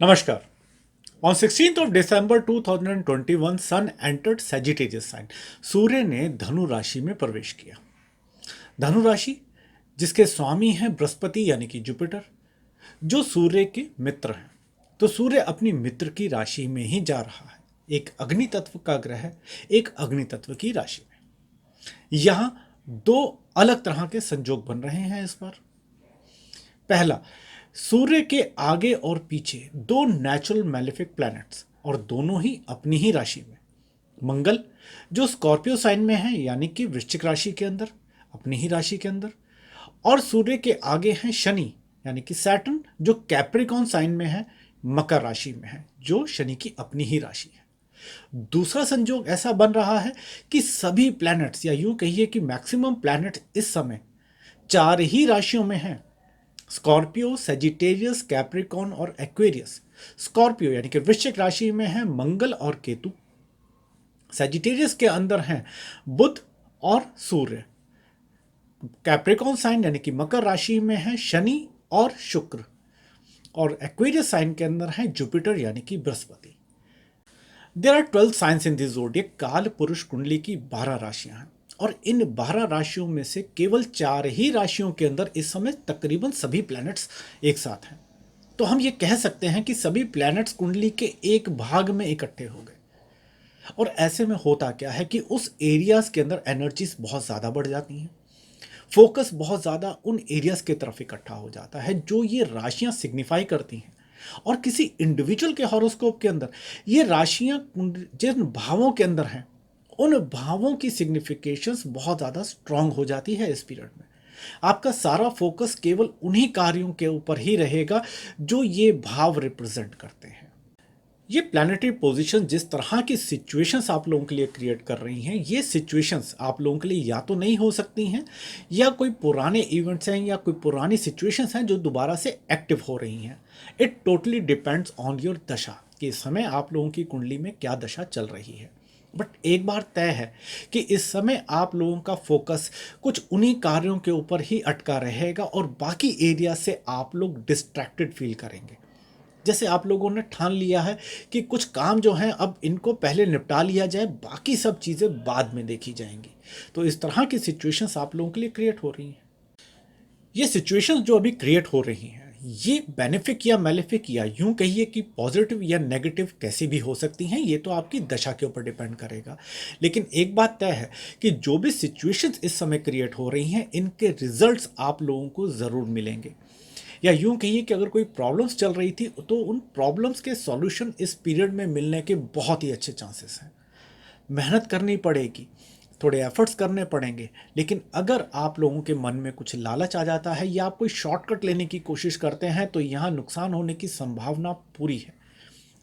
Namaskar. On 16th of December 2021, Sun entered Sagittarius sign. सूर्य ने धनु राशि में प्रवेश किया। धनु राशि जिसके स्वामी हैं बृहस्पति यानी कि जुपिटर, जो सूर्य के मित्र हैं। तो सूर्य अपनी मित्र की राशि में ही जा रहा है। एक अग्नि तत्व का ग्रह एक अग्नि तत्व की राशि में। यहां दो अलग तरह के संयोग बन रहे हैं इस बार। पहला, सूर्य के आगे और पीछे दो नेचुरल मैलेफिक प्लैनेट्स और दोनों ही अपनी ही राशि में। मंगल जो स्कॉर्पियो साइन में है यानी कि वृश्चिक राशि के अंदर, अपनी ही राशि के अंदर, और सूर्य के आगे हैं शनि यानी कि सैटर्न जो कैप्रिकॉन साइन में है, मकर राशि में है, जो शनि की अपनी ही राशि है। दूसरा संयोग ऐसा बन रहा है कि सभी प्लैनेट्स या यूं कहिए कि मैक्सिमम प्लैनेट्स इस समय चार ही राशियों में हैं। स्कॉर्पियो, सेजिटेरियस, कैप्रिकॉन और एक्वेरियस। स्कॉर्पियो यानी कि वृश्चिक राशि में है मंगल और केतु। सेजिटेरियस के अंदर हैं बुध और सूर्य। कैप्रिकॉन साइन यानी कि मकर राशि में है शनि और शुक्र। और एक्वेरियस साइन के अंदर है जुपिटर यानी कि बृहस्पति। There are 12 signs in this zodiac. काल पुरुष कुंडली की 12 राशियां हैं और इन 12 राशियों में से केवल 4 ही राशियों के अंदर इस समय तकरीबन सभी प्लैनेट्स एक साथ हैं। तो हम ये कह सकते हैं कि सभी प्लैनेट्स कुंडली के एक भाग में इकट्ठे हो गए। और ऐसे में होता क्या है कि उस एरियाज के अंदर एनर्जीज बहुत ज़्यादा बढ़ जाती हैं। फोकस बहुत ज़्यादा उन एरियाज की तरफ इकट्ठा हो जाता है जो ये राशियां सिग्निफाई करती हैं। और किसी इंडिविजुअल के हॉरोस्कोप के अंदर ये राशियां जिन भावों के अंदर हैं उन भावों की सिग्निफिकेशंस बहुत ज़्यादा स्ट्रांग हो जाती है। इस पीरियड में आपका सारा फोकस केवल उन्हीं कार्यों के ऊपर ही रहेगा जो ये भाव रिप्रेजेंट करते हैं। ये प्लानिटरी पोजीशन जिस तरह की सिचुएशंस आप लोगों के लिए क्रिएट कर रही हैं, ये सिचुएशंस आप लोगों के लिए या तो नहीं हो सकती हैं या कोई पुराने इवेंट्स हैं या कोई पुरानी सिचुएशंस हैं जो दोबारा से एक्टिव हो रही हैं। It totally depends on your दशा कि इस समय आप लोगों की कुंडली में क्या दशा चल रही है। बट एक बार तय है कि इस समय आप लोगों का फोकस कुछ उन्हीं कार्यों के ऊपर ही अटका रहेगा और बाकी एरिया से आप लोग डिस्ट्रैक्टेड फील करेंगे। जैसे आप लोगों ने ठान लिया है कि कुछ काम जो हैं अब इनको पहले निपटा लिया जाए, बाकी सब चीज़ें बाद में देखी जाएंगी। तो इस तरह की सिचुएशंस आप लोगों के लिए क्रिएट हो रही हैं। ये सिचुएशंस जो अभी क्रिएट हो रही हैं ये बेनिफिक या मेलेफिक या यूं कहिए कि पॉजिटिव या नेगेटिव कैसी भी हो सकती हैं, ये तो आपकी दशा के ऊपर डिपेंड करेगा। लेकिन एक बात तय है कि जो भी सिचुएशंस इस समय क्रिएट हो रही हैं इनके रिजल्ट्स आप लोगों को ज़रूर मिलेंगे। या यूं कहिए कि अगर कोई प्रॉब्लम्स चल रही थी तो उन प्रॉब्लम्स के सॉल्यूशन इस पीरियड में मिलने के बहुत ही अच्छे चांसेस हैं। मेहनत करनी पड़ेगी, थोड़े एफर्ट्स करने पड़ेंगे, लेकिन अगर आप लोगों के मन में कुछ लालच आ जाता है या आप कोई शॉर्टकट लेने की कोशिश करते हैं तो यहाँ नुकसान होने की संभावना पूरी है।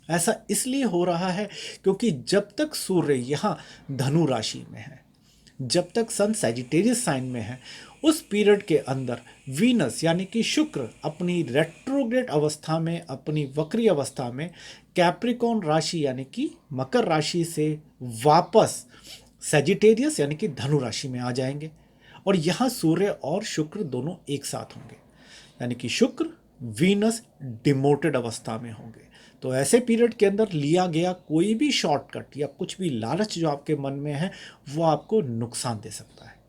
ऐसा इसलिए हो रहा है क्योंकि जब तक सूर्य यहाँ धनु राशि में है, जब तक सन सैजिटेरियस साइन में है, उस पीरियड के अंदर वीनस यानी कि शुक्र अपनी रेट्रोग्रेड अवस्था में, अपनी वक्री अवस्था में कैप्रिकॉन राशि यानी कि मकर राशि से वापस सैजिटेरियस यानी कि धनु राशि में आ जाएंगे और यहाँ सूर्य और शुक्र दोनों एक साथ होंगे। यानी कि शुक्र वीनस डिमोटेड अवस्था में होंगे। तो ऐसे पीरियड के अंदर लिया गया कोई भी शॉर्टकट या कुछ भी लालच जो आपके मन में है वो आपको नुकसान दे सकता है।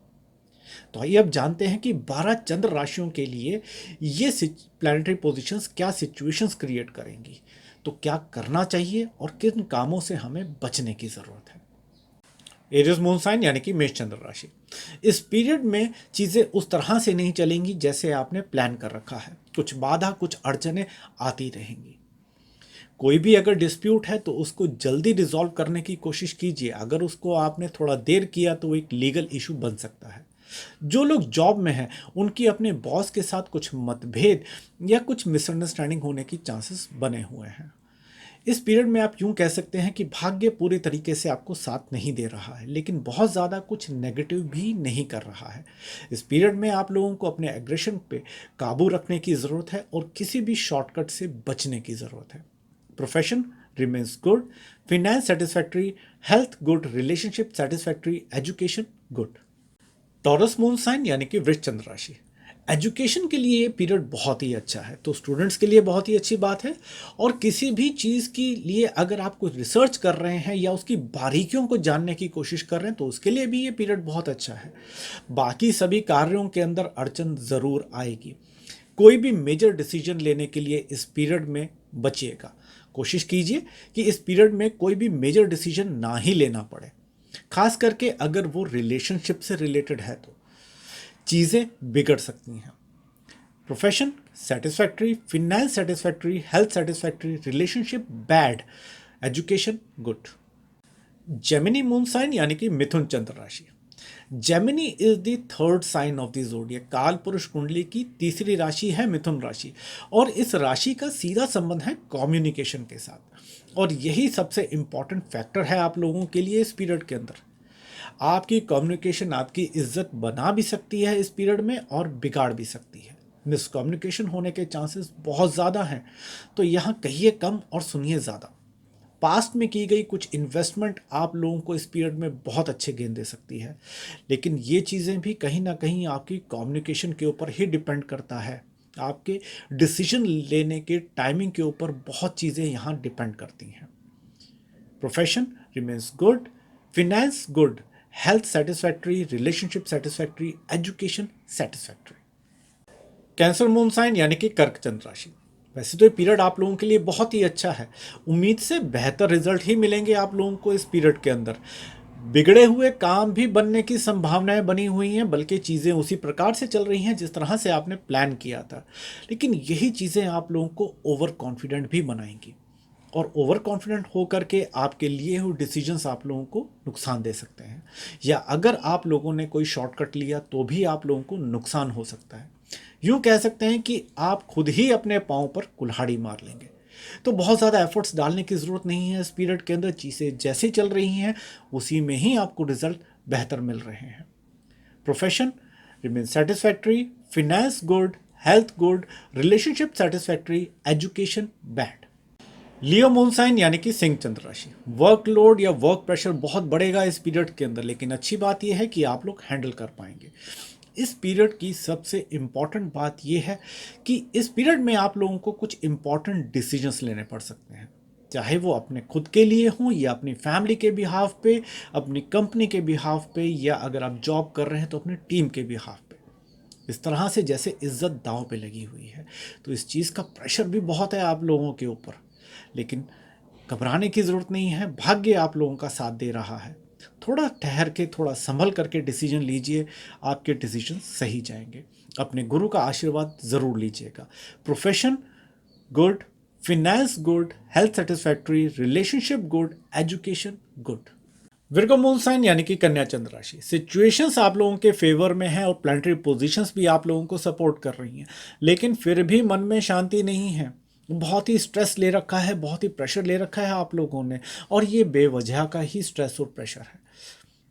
तो आइए अब जानते हैं कि 12 चंद्र राशियों के लिए ये प्लैनेटरी पोजीशंस क्या सिचुएशंस क्रिएट करेंगी, तो क्या करना चाहिए और किन कामों से हमें बचने की ज़रूरत है। एरियस मून साइन यानी कि मेष चंद्र राशि। इस पीरियड में चीज़ें उस तरह से नहीं चलेंगी जैसे आपने प्लान कर रखा है। कुछ बाधा, कुछ अड़चनें आती रहेंगी। कोई भी अगर डिस्प्यूट है तो उसको जल्दी रिजॉल्व करने की कोशिश कीजिए। अगर उसको आपने थोड़ा देर किया तो वो एक लीगल इशू बन सकता है। जो लोग जॉब में हैं उनकी अपने बॉस के साथ कुछ मतभेद या कुछ मिसअंडरस्टैंडिंग होने की चांसेस बने हुए हैं। इस पीरियड में आप यूं कह सकते हैं कि भाग्य पूरी तरीके से आपको साथ नहीं दे रहा है, लेकिन बहुत ज़्यादा कुछ नेगेटिव भी नहीं कर रहा है। इस पीरियड में आप लोगों को अपने एग्रेशन पे काबू रखने की ज़रूरत है और किसी भी शॉर्टकट से बचने की ज़रूरत है। Profession remains good, finance satisfactory, health good, relationship satisfactory, education good. Taurus moon sign यानी कि वृश्चिक चंद्र राशि। एजुकेशन के लिए ये पीरियड बहुत ही अच्छा है, तो स्टूडेंट्स के लिए बहुत ही अच्छी बात है। और किसी भी चीज़ के लिए अगर आप कुछ रिसर्च कर रहे हैं या उसकी बारीकियों को जानने की कोशिश कर रहे हैं तो उसके लिए भी ये पीरियड बहुत अच्छा है। बाकी सभी कार्यों के अंदर अड़चन ज़रूर आएगी। कोई भी मेजर डिसीजन लेने के लिए इस पीरियड में बचिएगा। कोशिश कीजिए कि इस पीरियड में कोई भी मेजर डिसीजन ना ही लेना पड़े, खास करके अगर वो रिलेशनशिप से रिलेटेड है तो चीज़ें बिगड़ सकती हैं। Profession satisfactory, finance satisfactory, health satisfactory, relationship bad, education good. Gemini moon sign यानी कि मिथुन चंद्र राशि। Gemini is the third sign of the zodiac. काल पुरुष कुंडली की तीसरी राशि है मिथुन राशि, और इस राशि का सीधा संबंध है कम्युनिकेशन के साथ। और यही सबसे इंपॉर्टेंट फैक्टर है आप लोगों के लिए इस पीरियड के अंदर। आपकी कम्युनिकेशन आपकी इज्जत बना भी सकती है इस पीरियड में और बिगाड़ भी सकती है। मिसकम्युनिकेशन होने के चांसेस बहुत ज़्यादा हैं, तो यहाँ कहिए कम और सुनिए ज़्यादा। पास्ट में की गई कुछ इन्वेस्टमेंट आप लोगों को इस पीरियड में बहुत अच्छे गेन दे सकती है, लेकिन ये चीज़ें भी कहीं ना कहीं आपकी कम्युनिकेशन के ऊपर ही डिपेंड करता है। आपके डिसीजन लेने के टाइमिंग के ऊपर बहुत चीज़ें यहाँ डिपेंड करती हैं। Profession remains good, finance good, health satisfactory, relationship satisfactory, education satisfactory. Cancer moon sign यानी कि कर्क चंद्र राशि। वैसे तो ये पीरियड आप लोगों के लिए बहुत ही अच्छा है। उम्मीद से बेहतर रिजल्ट ही मिलेंगे आप लोगों को इस पीरियड के अंदर। बिगड़े हुए काम भी बनने की संभावनाएं बनी हुई हैं, बल्कि चीज़ें उसी प्रकार से चल रही हैं जिस तरह से आपने प्लान किया था। लेकिन यही चीज़ें आप लोगों को ओवर कॉन्फिडेंट भी बनाएंगी, और ओवर कॉन्फिडेंट होकर के आपके लिए हुए डिसीजंस आप लोगों को नुकसान दे सकते हैं, या अगर आप लोगों ने कोई शॉर्टकट लिया तो भी आप लोगों को नुकसान हो सकता है। यूँ कह सकते हैं कि आप खुद ही अपने पाँव पर कुल्हाड़ी मार लेंगे। तो बहुत ज़्यादा एफर्ट्स डालने की ज़रूरत नहीं है। इस पीरियड के अंदर चीज़ें जैसी चल रही हैं उसी में ही आपको रिजल्ट बेहतर मिल रहे हैं। Profession remain satisfactory, finance good, health good, relationship satisfactory, education bad. Leo moon sign यानी कि सिंह चंद्र राशि। वर्कलोड या वर्क प्रेशर बहुत बढ़ेगा इस पीरियड के अंदर, लेकिन अच्छी बात यह है कि आप लोग हैंडल कर पाएंगे। इस पीरियड की सबसे इम्पॉर्टेंट बात यह है कि इस पीरियड में आप लोगों को कुछ इम्पॉर्टेंट डिसीजंस लेने पड़ सकते हैं, चाहे वो अपने खुद के लिए हों या अपनी फैमिली के बिहाफ पे, अपनी कंपनी के बिहाफ पे, या अगर आप जॉब कर रहे हैं तो अपनी टीम के बिहाफ पे। इस तरह से जैसे इज्जत दांव पे लगी हुई है, तो इस चीज़ का प्रेशर भी बहुत है आप लोगों के ऊपर। लेकिन घबराने की ज़रूरत नहीं है, भाग्य आप लोगों का साथ दे रहा है। थोड़ा ठहर के, थोड़ा संभल करके डिसीजन लीजिए, आपके डिसीजन सही जाएंगे। अपने गुरु का आशीर्वाद ज़रूर लीजिएगा। Profession good, finance good, health satisfactory, relationship good, education good. Virgo moon sign यानी कि कन्या चंद्र राशि। सिचुएशंस आप लोगों के फेवर में है और प्लानिटरी पोजीशंस भी आप लोगों को सपोर्ट कर रही हैं, लेकिन फिर भी मन में शांति नहीं है। बहुत ही स्ट्रेस ले रखा है, बहुत ही प्रेशर ले रखा है आप लोगों ने, और ये बेवजह का ही स्ट्रेस और प्रेशर है।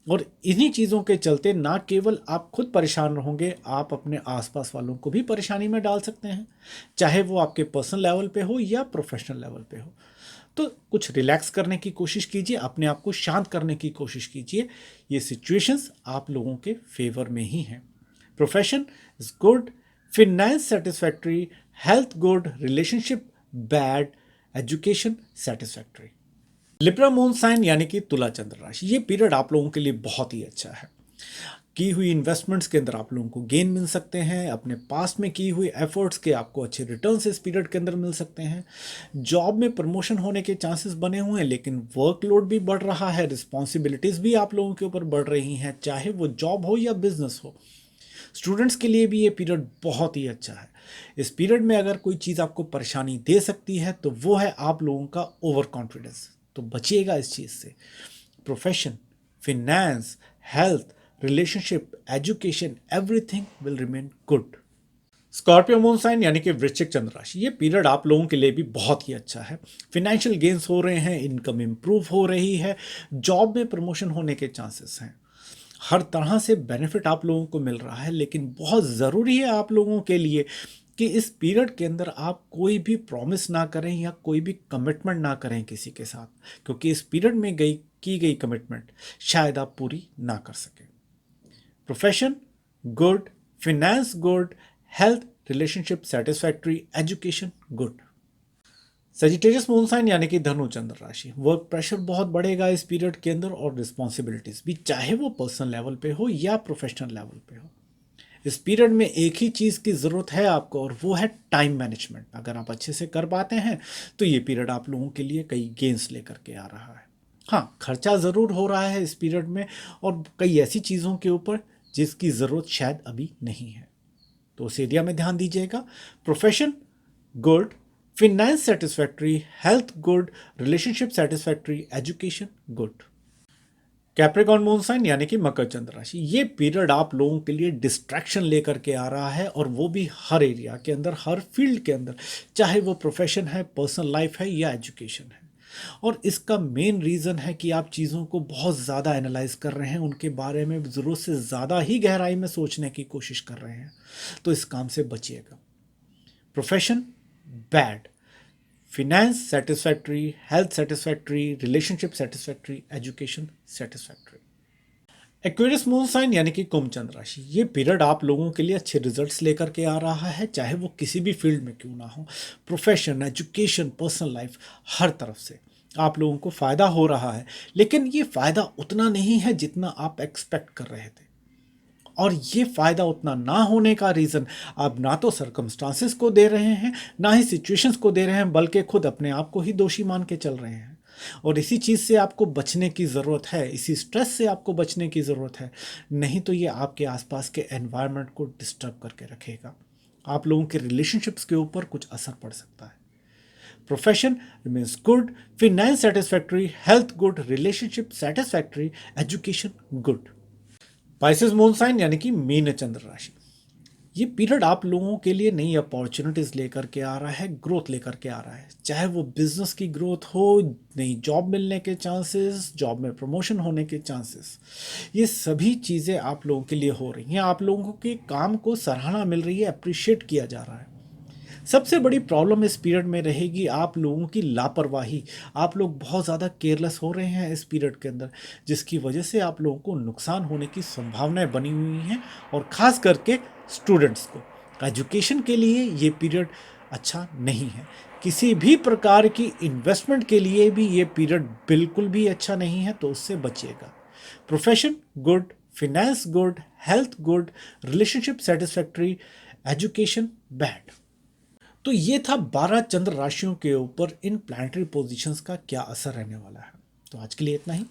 और इन्हीं चीज़ों के चलते ना केवल आप खुद परेशान रहोगे, आप अपने आसपास वालों को भी परेशानी में डाल सकते हैं, चाहे वो आपके पर्सनल लेवल पे हो या प्रोफेशनल लेवल पे हो। तो कुछ रिलैक्स करने की कोशिश कीजिए, अपने आप को शांत करने की कोशिश कीजिए। ये सिचुएशंस आप लोगों के फेवर में ही हैं। Profession is good, finance satisfactory, health good, relationship bad, education satisfactory. Libra moon sign यानी कि तुला चंद्र राशि। ये पीरियड आप लोगों के लिए बहुत ही अच्छा है। की हुई इन्वेस्टमेंट्स के अंदर आप लोगों को गेन मिल सकते हैं। अपने पास्ट में की हुई एफर्ट्स के आपको अच्छे रिटर्न्स इस पीरियड के अंदर मिल सकते हैं। जॉब में प्रमोशन होने के चांसेस बने हुए हैं, लेकिन वर्कलोड भी बढ़ रहा है, रिस्पॉन्सिबिलिटीज़ भी आप लोगों के ऊपर बढ़ रही हैं, चाहे वो जॉब हो या बिजनेस हो। स्टूडेंट्स के लिए भी ये पीरियड बहुत ही अच्छा है। इस पीरियड में अगर कोई चीज़ आपको परेशानी दे सकती है तो वो है आप लोगों का ओवर कॉन्फिडेंस, तो बचिएगा इस चीज़ से। Profession, finance, health, relationship, education, everything will remain good. Scorpio moon sign यानी कि वृश्चिक चंद्र राशि। ये पीरियड आप लोगों के लिए भी बहुत ही अच्छा है। फिनेंशियल गेन्स हो रहे हैं, इनकम इंप्रूव हो रही है, जॉब में प्रमोशन होने के चांसेस हैं। हर तरह से बेनिफिट आप लोगों को मिल रहा है, लेकिन बहुत ज़रूरी है आप लोगों के लिए कि इस पीरियड के अंदर आप कोई भी प्रॉमिस ना करें या कोई भी कमिटमेंट ना करें किसी के साथ, क्योंकि इस पीरियड में की गई कमिटमेंट शायद आप पूरी ना कर सकें। Profession good, finance good, health, relationship satisfactory, education good. Sagittarius moon sign यानी कि धनु चंद्र राशि, वर्क प्रेशर बहुत बढ़ेगा इस पीरियड के अंदर और रिस्पॉन्सिबिलिटीज भी, चाहे वो पर्सनल लेवल पे हो या प्रोफेशनल लेवल पे हो। इस पीरियड में एक ही चीज़ की ज़रूरत है आपको और वो है टाइम मैनेजमेंट। अगर आप अच्छे से कर पाते हैं तो ये पीरियड आप लोगों के लिए कई गेंस लेकर के आ रहा है। हाँ, खर्चा ज़रूर हो रहा है इस पीरियड में और कई ऐसी चीज़ों के ऊपर जिसकी ज़रूरत शायद अभी नहीं है, तो उस एरिया में ध्यान दीजिएगा। Profession good, finance satisfactory, health good, relationship satisfactory, education good. Capricorn moon sign यानी कि मकर चंद्र राशि, ये पीरियड आप लोगों के लिए डिस्ट्रैक्शन लेकर के आ रहा है और वो भी हर एरिया के अंदर, हर फील्ड के अंदर, चाहे वो प्रोफेशन है, पर्सनल लाइफ है या एजुकेशन है। और इसका मेन रीज़न है कि आप चीज़ों को बहुत ज़्यादा एनालाइज कर रहे हैं, उनके बारे में ज़रूरत से ज़्यादा ही गहराई में सोचने की कोशिश कर रहे हैं, तो इस काम से बचिएगा। Profession bad, finance satisfactory, health satisfactory, relationship satisfactory, education satisfactory. Aquarius moon sign यानी कि कुंभ चंद्र राशि, ये पीरियड आप लोगों के लिए अच्छे रिजल्ट्स लेकर के आ रहा है, चाहे वो किसी भी फील्ड में क्यों ना हो, प्रोफेशन, एजुकेशन, पर्सनल लाइफ, हर तरफ से आप लोगों को फ़ायदा हो रहा है। लेकिन ये फ़ायदा उतना नहीं है जितना आप एक्सपेक्ट कर रहे थे, और ये फ़ायदा उतना ना होने का रीज़न आप ना तो सर्कमस्टांसेस को दे रहे हैं, ना ही सिचुएशंस को दे रहे हैं, बल्कि खुद अपने आप को ही दोषी मान के चल रहे हैं। और इसी चीज़ से आपको बचने की ज़रूरत है, इसी स्ट्रेस से आपको बचने की ज़रूरत है, नहीं तो ये आपके आसपास के एनवायरनमेंट को डिस्टर्ब करके रखेगा। आप लोगों के रिलेशनशिप्स के ऊपर कुछ असर पड़ सकता है। Profession remains good, finance satisfactory, health good, relationship satisfactory, education good. Pisces moon sign यानी कि मीन चंद्र राशि, ये पीरियड आप लोगों के लिए नई अपॉर्चुनिटीज़ लेकर के आ रहा है, ग्रोथ लेकर के आ रहा है, चाहे वो बिजनेस की ग्रोथ हो, नई जॉब मिलने के चांसेस, जॉब में प्रमोशन होने के चांसेस, ये सभी चीज़ें आप लोगों के लिए हो रही हैं। आप लोगों के काम को सराहना मिल रही है, अप्रिशिएट किया जा रहा है। सबसे बड़ी प्रॉब्लम इस पीरियड में रहेगी आप लोगों की लापरवाही। आप लोग बहुत ज़्यादा केयरलेस हो रहे हैं इस पीरियड के अंदर, जिसकी वजह से आप लोगों को नुकसान होने की संभावनाएं बनी हुई हैं, और ख़ास करके स्टूडेंट्स को एजुकेशन के लिए ये पीरियड अच्छा नहीं है। किसी भी प्रकार की इन्वेस्टमेंट के लिए भी ये पीरियड बिल्कुल भी अच्छा नहीं है, तो उससे बचिएगा। Profession good, finance good, health good, relationship satisfactory, education bad. तो ये था 12 चंद्र राशियों के ऊपर इन प्लानिटरी पोजीशंस का क्या असर रहने वाला है। तो आज के लिए इतना ही।